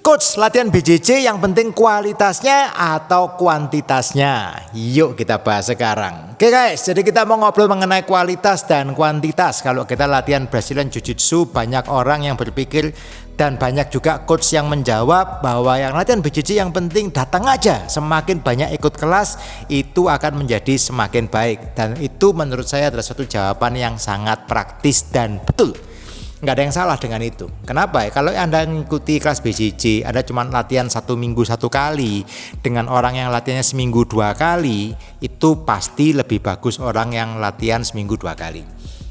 Coach, latihan BJJ yang penting kualitasnya atau kuantitasnya? Yuk kita bahas sekarang. Oke guys, jadi kita mau ngobrol mengenai kualitas dan kuantitas. Kalau kita latihan Brazilian Jiu-Jitsu, banyak orang yang berpikir dan banyak juga coach yang menjawab bahwa yang latihan BJJ yang penting datang aja. Semakin banyak ikut kelas, itu akan menjadi semakin baik. Dan itu menurut saya adalah suatu jawaban yang sangat praktis dan betul. Nggak ada yang salah dengan itu. Kenapa ya? Kalau Anda mengikuti kelas BJJ, Anda cuma latihan 1 minggu 1 kali dengan orang yang latihannya seminggu 2 kali, itu pasti lebih bagus orang yang latihan seminggu 2 kali.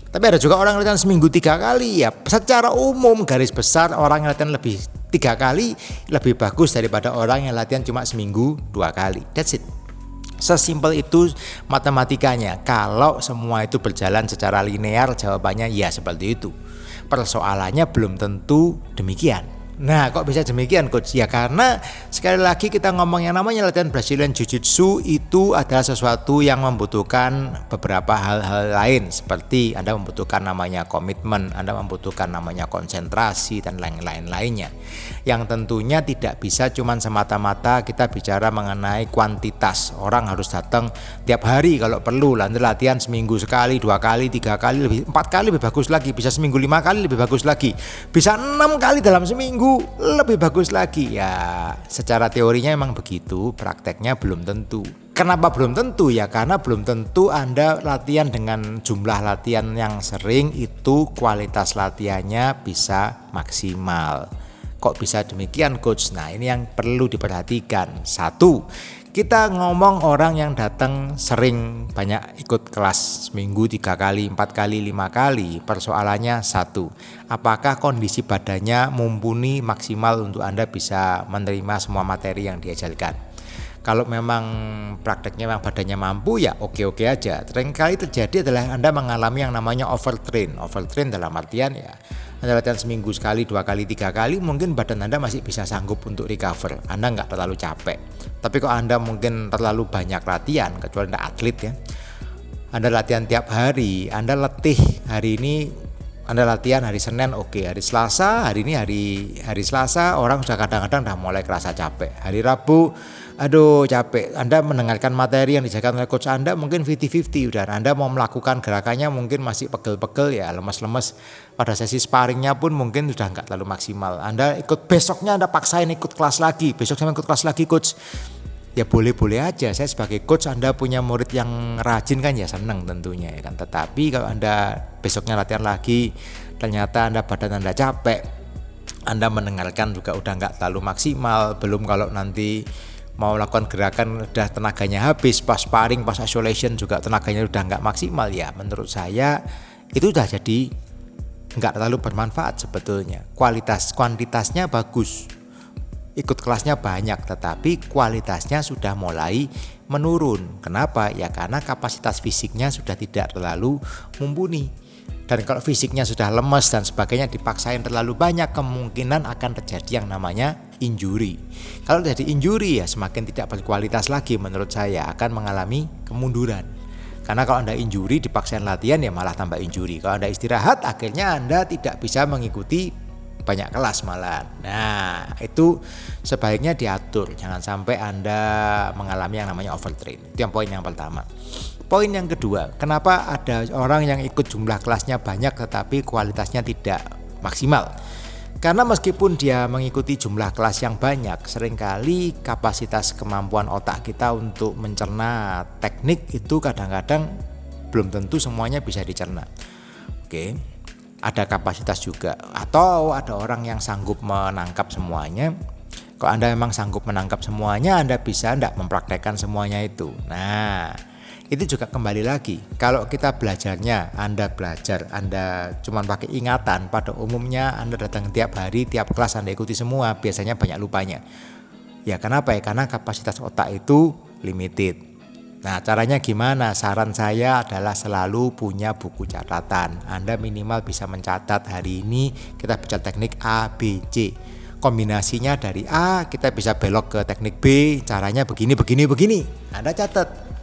Tapi ada juga orang yang latihan seminggu 3 kali. Ya secara umum garis besar orang yang latihan lebih 3 kali lebih bagus daripada orang yang latihan cuma seminggu 2 kali. That's it. Sesimpel itu matematikanya. Kalau semua itu berjalan secara linear, jawabannya ya seperti itu. Persoalannya belum tentu demikian. Nah, kok bisa demikian coach? Ya karena sekali lagi kita ngomong yang namanya latihan Brazilian Jiu-Jitsu itu adalah sesuatu yang membutuhkan beberapa hal-hal lain, seperti Anda membutuhkan namanya komitmen, Anda membutuhkan namanya konsentrasi dan lain-lainnya. Yang tentunya tidak bisa cuma semata-mata kita bicara mengenai kuantitas. Orang harus datang tiap hari kalau perlu, nanti latihan seminggu sekali, 2 kali, 3 kali, 4 kali lebih bagus lagi, bisa seminggu 5 kali lebih bagus lagi, bisa 6 kali dalam seminggu lebih bagus lagi. Ya secara teorinya memang begitu, prakteknya belum tentu. Kenapa belum tentu? Ya karena belum tentu Anda latihan dengan jumlah latihan yang sering itu kualitas latihannya bisa maksimal. Kok bisa demikian coach? Nah ini yang perlu diperhatikan. Satu, kita ngomong orang yang datang sering banyak ikut kelas seminggu 3 kali, 4 kali, 5 kali. Persoalannya satu, apakah kondisi badannya mumpuni maksimal untuk Anda bisa menerima semua materi yang diajarkan. Kalau memang prakteknya memang badannya mampu ya oke-oke aja. Seringkali terjadi adalah Anda mengalami yang namanya overtrain. Overtrain dalam artian ya Anda latihan seminggu sekali, 2 kali, 3 kali, mungkin badan Anda masih bisa sanggup untuk recover. Anda nggak terlalu capek. Tapi kalau Anda mungkin terlalu banyak latihan, kecuali Anda atlet ya, Anda latihan tiap hari, Anda letih hari ini, Anda latihan hari Senin oke, hari Selasa, hari ini hari Selasa orang sudah kadang-kadang udah mulai kerasa capek. Hari Rabu, aduh capek. Anda mendengarkan materi yang dijaga oleh coach Anda mungkin 50-50 udah. Anda mau melakukan gerakannya mungkin masih pegel-pegel ya, lemes-lemes. Pada sesi sparringnya pun mungkin sudah nggak terlalu maksimal. Anda ikut besoknya Anda paksain ikut kelas lagi, besok saya ikut kelas lagi coach. Ya boleh-boleh aja, saya sebagai coach Anda punya murid yang rajin kan ya seneng tentunya ya kan. Tetapi kalau Anda besoknya latihan lagi ternyata badan Anda capek, Anda mendengarkan juga udah nggak terlalu maksimal, belum kalau nanti mau lakukan gerakan udah tenaganya habis, pas sparring, pas isolation juga tenaganya udah nggak maksimal. Ya menurut saya itu udah jadi nggak terlalu bermanfaat sebetulnya. Kuantitasnya bagus, ikut kelasnya banyak, tetapi kualitasnya sudah mulai menurun. Kenapa? Ya karena kapasitas fisiknya sudah tidak terlalu mumpuni. Dan kalau fisiknya sudah lemes dan sebagainya dipaksain terlalu banyak, kemungkinan akan terjadi yang namanya injury. Kalau terjadi injury ya semakin tidak berkualitas lagi, menurut saya akan mengalami kemunduran. Karena kalau Anda injury dipaksain latihan ya malah tambah injury. Kalau Anda istirahat akhirnya Anda tidak bisa mengikuti banyak kelas malah. Nah itu sebaiknya diatur, jangan sampai Anda mengalami yang namanya overtrain. Itu yang poin yang pertama. Poin yang kedua, kenapa ada orang yang ikut jumlah kelasnya banyak tetapi kualitasnya tidak maksimal? Karena meskipun dia mengikuti jumlah kelas yang banyak, seringkali kapasitas kemampuan otak kita untuk mencerna teknik itu kadang-kadang belum tentu semuanya bisa dicerna. Oke. Ada kapasitas juga, atau ada orang yang sanggup menangkap semuanya. Kalau Anda memang sanggup menangkap semuanya, Anda bisa tidak mempraktekkan semuanya itu. Nah itu juga kembali lagi, kalau kita belajarnya, Anda belajar, Anda cuma pakai ingatan, pada umumnya Anda datang tiap hari, tiap kelas Anda ikuti semua, biasanya banyak lupanya. Ya kenapa ya? Karena kapasitas otak itu limited. Nah caranya gimana? Saran saya adalah selalu punya buku catatan. Anda minimal bisa mencatat hari ini kita bicara teknik A, B, C. Kombinasinya dari A kita bisa belok ke teknik B, caranya begini. Anda catat.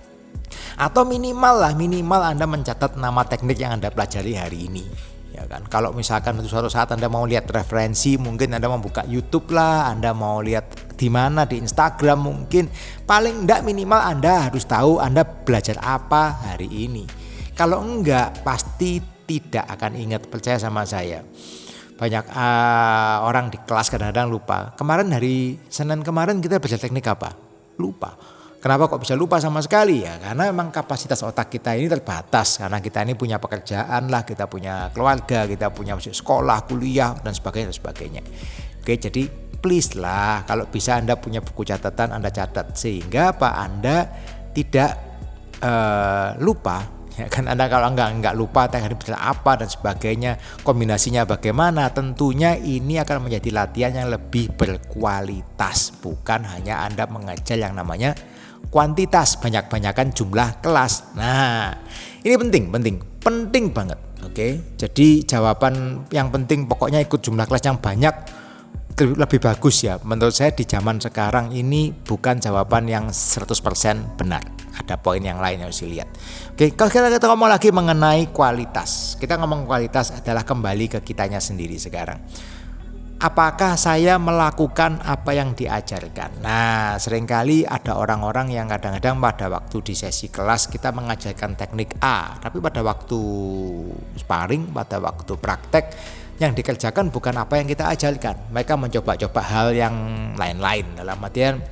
Atau minimal Anda mencatat nama teknik yang Anda pelajari hari ini. Ya kan, kalau misalkan suatu saat Anda mau lihat referensi, mungkin Anda mau buka YouTube lah, Anda mau lihat di mana, di Instagram mungkin, paling enggak minimal Anda harus tahu Anda belajar apa hari ini. Kalau enggak, pasti tidak akan ingat, percaya sama saya. Banyak orang di kelas kadang-kadang lupa. Kemarin hari Senin kemarin kita belajar teknik apa? Lupa. Kenapa kok bisa lupa sama sekali ya? Karena memang kapasitas otak kita ini terbatas. Karena kita ini punya pekerjaan lah, kita punya keluarga, kita punya sekolah, kuliah, dan sebagainya, dan sebagainya. Oke, jadi please lah, kalau bisa Anda punya buku catatan, Anda catat. Sehingga Pak Anda tidak lupa. Ya kan, Anda kalau enggak lupa teknik apa dan sebagainya, kombinasinya bagaimana, tentunya ini akan menjadi latihan yang lebih berkualitas. Bukan hanya Anda mengajar yang namanya kuantitas, banyak-banyakan jumlah kelas. Nah, ini penting banget. Oke, jadi jawaban yang penting pokoknya ikut jumlah kelas yang banyak lebih bagus ya. Menurut saya di zaman sekarang ini bukan jawaban yang 100% benar. Ada poin yang lain yang harus dilihat. Oke, kalau kita ngomong lagi mengenai kualitas. Kita ngomong kualitas adalah kembali ke kitanya sendiri sekarang. Apakah saya melakukan apa yang diajarkan? Nah, seringkali ada orang-orang yang kadang-kadang pada waktu di sesi kelas kita mengajarkan teknik A, tapi pada waktu sparring, pada waktu praktek yang dikerjakan bukan apa yang kita ajarkan. Mereka mencoba-coba hal yang lain-lain. Dalam artian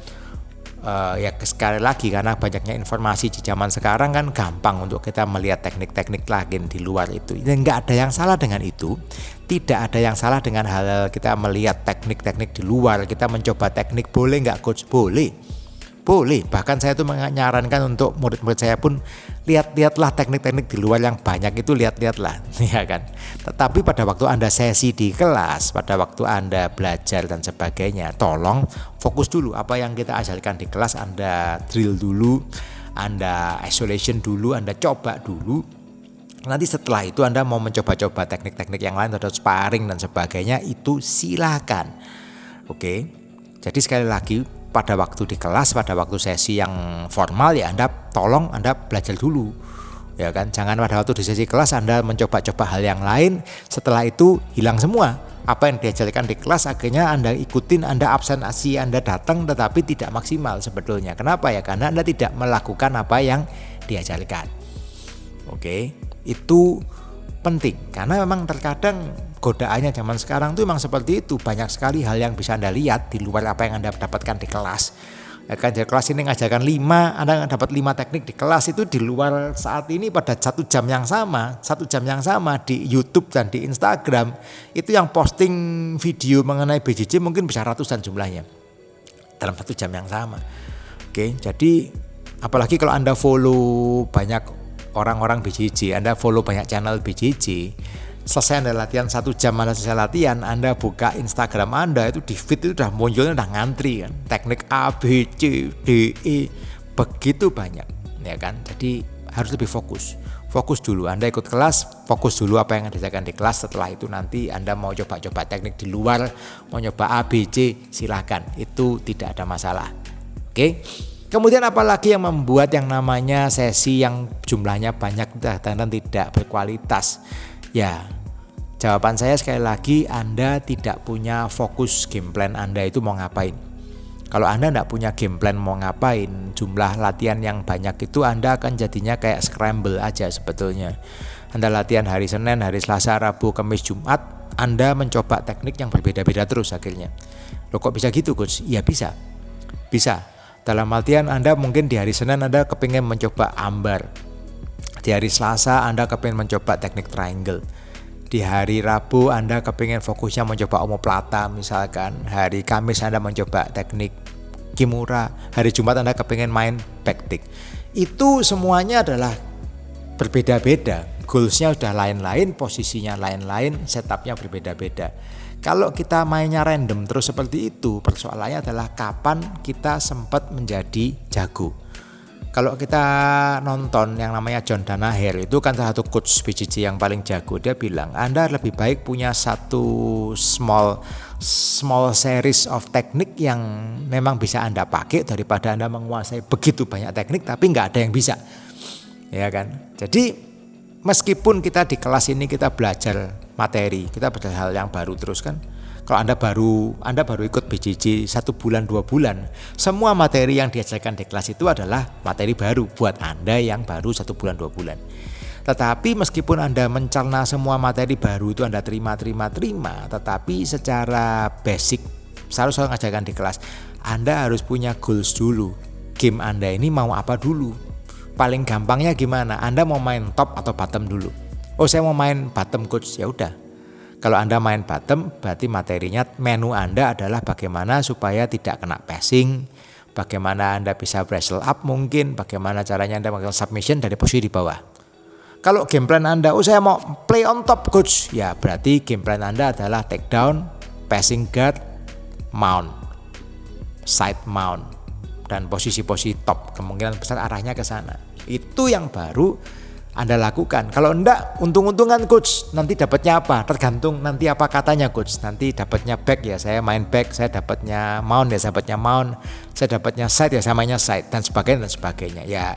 ya sekali lagi karena banyaknya informasi di zaman sekarang kan gampang untuk kita melihat teknik-teknik lagi di luar itu. Enggak ada yang salah dengan itu. Tidak ada yang salah dengan hal kita melihat teknik-teknik di luar. Kita mencoba teknik, boleh nggak coach? Boleh. Bahkan saya tuh menyarankan untuk murid-murid saya pun lihat-lihatlah teknik-teknik di luar yang banyak itu, lihat-lihatlah, ya kan. Tetapi pada waktu Anda sesi di kelas, pada waktu Anda belajar dan sebagainya, tolong fokus dulu apa yang kita ajarkan di kelas. Anda drill dulu, Anda isolation dulu, Anda coba dulu. Nanti setelah itu Anda mau mencoba-coba teknik-teknik yang lain atau sparring dan sebagainya, itu silakan. Oke. Jadi sekali lagi, pada waktu di kelas, pada waktu sesi yang formal ya Anda tolong Anda belajar dulu. Ya kan, jangan pada waktu di sesi kelas Anda mencoba-coba hal yang lain, setelah itu hilang semua. Apa yang diajarkan di kelas akhirnya Anda ikutin, Anda absensi, Anda datang tetapi tidak maksimal sebetulnya. Kenapa ya? Karena Anda tidak melakukan apa yang diajarkan. Oke, itu penting karena memang terkadang godaannya zaman sekarang tuh memang seperti itu. Banyak sekali hal yang bisa Anda lihat di luar apa yang Anda dapatkan di kelas. Ya kan, di kelas ini ngajarkan 5, Anda dapat 5 teknik di kelas, itu di luar saat ini pada 1 jam yang sama di YouTube dan di Instagram itu yang posting video mengenai BJJ mungkin bisa ratusan jumlahnya dalam 1 jam yang sama. Oke, jadi apalagi kalau Anda follow banyak orang-orang BJJ, Anda follow banyak channel BJJ, selesai Anda latihan 1 jam, Anda selesai latihan, Anda buka Instagram Anda, itu di feed itu udah munculnya udah ngantri kan, teknik A, B, C, D, E, begitu banyak, ya kan. Jadi harus lebih fokus dulu. Anda ikut kelas, fokus dulu apa yang diajarkan di kelas. Setelah itu nanti Anda mau coba-coba teknik di luar, mau nyoba A, B, C, silakan, itu tidak ada masalah. Oke. Kemudian apalagi yang membuat yang namanya sesi yang jumlahnya banyak dan tidak berkualitas? Ya, jawaban saya sekali lagi, Anda tidak punya fokus game plan Anda itu mau ngapain. Kalau Anda tidak punya game plan mau ngapain, jumlah latihan yang banyak itu Anda akan jadinya kayak scramble aja sebetulnya. Anda latihan hari Senin, hari Selasa, Rabu, Kamis, Jumat, Anda mencoba teknik yang berbeda-beda terus akhirnya. Loh kok bisa gitu coach? Ya bisa. Dalam artian Anda mungkin di hari Senin Anda kepingin mencoba ambar, di hari Selasa Anda kepingin mencoba teknik triangle, di hari Rabu Anda kepingin fokusnya mencoba omoplata misalkan, hari Kamis Anda mencoba teknik kimura, hari Jumat Anda kepingin main backkick. Itu semuanya adalah berbeda-beda, goalsnya udah lain-lain, posisinya lain-lain, setupnya berbeda-beda. Kalau kita mainnya random terus seperti itu, persoalannya adalah kapan kita sempat menjadi jago. Kalau kita nonton yang namanya John Danaher, itu kan salah satu coach BJJ yang paling jago. Dia bilang, Anda lebih baik punya satu small series of teknik yang memang bisa Anda pakai daripada Anda menguasai begitu banyak teknik tapi nggak ada yang bisa. Ya kan? Jadi meskipun kita di kelas ini kita belajar materi, kita belajar hal yang baru terus kan. Kalau Anda baru ikut BJJ 1 bulan 2 bulan, semua materi yang diajarkan di kelas itu adalah materi baru buat Anda yang baru 1 bulan 2 bulan. Tetapi meskipun Anda mencerna semua materi baru itu Anda terima, tetapi secara basic selalu saya ngajarkan di kelas, Anda harus punya goals dulu. Game Anda ini mau apa dulu? Paling gampangnya gimana? Anda mau main top atau bottom dulu? Oh, saya mau main bottom coach. Ya udah. Kalau Anda main bottom, berarti materinya menu Anda adalah bagaimana supaya tidak kena passing, bagaimana Anda bisa wrestle up mungkin, bagaimana caranya Anda melakukan submission dari posisi di bawah. Kalau game plan Anda, oh saya mau play on top coach, ya berarti game plan Anda adalah take down, passing guard, mount, side mount, dan posisi-posisi top. Kemungkinan besar arahnya ke sana. Itu yang baru Anda lakukan. Kalau enggak, untung-untungan coach, nanti dapatnya apa? Tergantung nanti apa katanya coach. Nanti dapatnya back ya, saya main back, saya dapatnya mount ya, saya dapatnya mount, saya dapatnya side ya, saya mainnya side, dan sebagainya. Ya,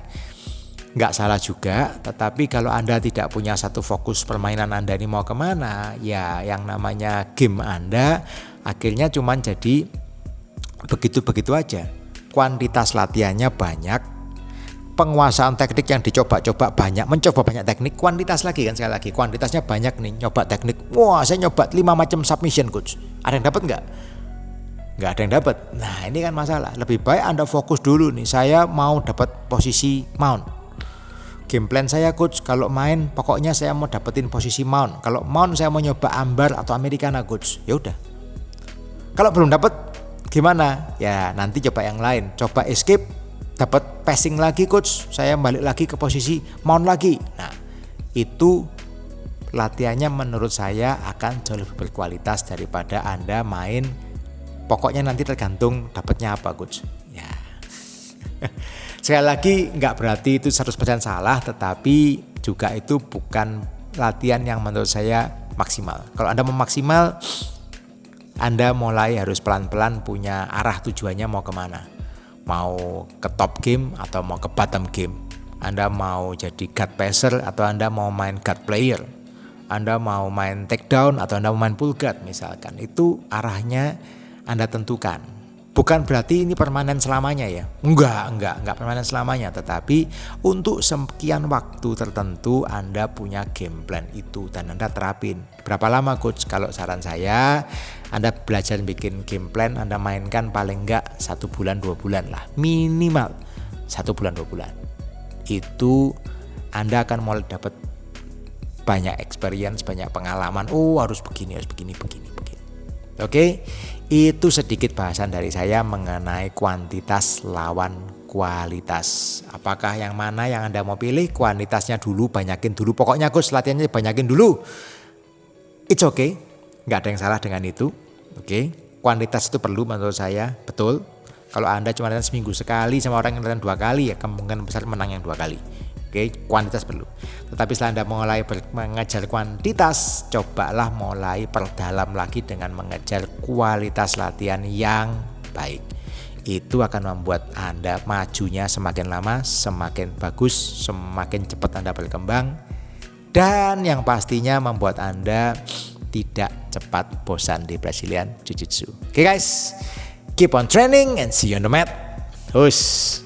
nggak salah juga, tetapi kalau Anda tidak punya satu fokus permainan Anda ini mau kemana, ya yang namanya game Anda akhirnya cuma jadi begitu-begitu aja. Kuantitas latihannya banyak, penguasaan teknik yang dicoba-coba banyak, mencoba banyak teknik, kuantitas lagi kan, sekali lagi kuantitasnya banyak nih, nyoba teknik. Wah, saya nyoba 5 macam submission coach. Ada yang dapat nggak? Nggak ada yang dapat. Nah, ini kan masalah. Lebih baik Anda fokus dulu nih, saya mau dapat posisi mount. Game plan saya coach, kalau main pokoknya saya mau dapetin posisi mount. Kalau mount saya mau nyoba ambar atau americana coach. Ya udah. Kalau belum dapat gimana? Ya nanti coba yang lain. Coba escape, dapat passing lagi coach. Saya balik lagi ke posisi mount lagi. Nah, itu latihannya menurut saya akan jauh lebih berkualitas daripada Anda main pokoknya nanti tergantung dapatnya apa coach. Ya. Sekali lagi nggak berarti itu 100% salah, tetapi juga itu bukan latihan yang menurut saya maksimal. Kalau Anda mau maksimal, Anda mulai harus pelan-pelan punya arah tujuannya mau kemana. Mau ke top game atau mau ke bottom game. Anda mau jadi guard passer atau Anda mau main guard player. Anda mau main take down atau Anda mau main pull guard misalkan. Itu arahnya Anda tentukan. Bukan berarti ini permanen selamanya ya. Enggak permanen selamanya. Tetapi untuk sekian waktu tertentu Anda punya game plan itu dan Anda terapin. Berapa lama coach? Kalau saran saya, Anda belajar bikin game plan, Anda mainkan paling enggak 1 bulan 2 bulan lah. Minimal 1 bulan 2 bulan. Itu Anda akan mulai dapat banyak experience, banyak pengalaman. Oh harus begini. Oke, itu sedikit bahasan dari saya mengenai kuantitas lawan kualitas. Apakah yang mana yang Anda mau pilih? Kuantitasnya dulu, banyakin dulu. Pokoknya coach latihannya banyakin dulu. It's okay, nggak ada yang salah dengan itu. Oke, kuantitas itu perlu menurut saya, betul. Kalau Anda cuma latihan seminggu sekali sama orang yang latihan 2 kali, ya kemungkinan besar menang yang 2 kali. Oke, kuantitas perlu. Tetapi setelah Anda mulai mengejar kuantitas, cobalah mulai perdalam lagi dengan mengejar kualitas latihan yang baik. Itu akan membuat Anda majunya semakin lama, semakin bagus, semakin cepat Anda berkembang. Dan yang pastinya membuat Anda tidak cepat bosan di Brazilian Jiu-Jitsu. Oke guys, keep on training and see you on the mat. Hush.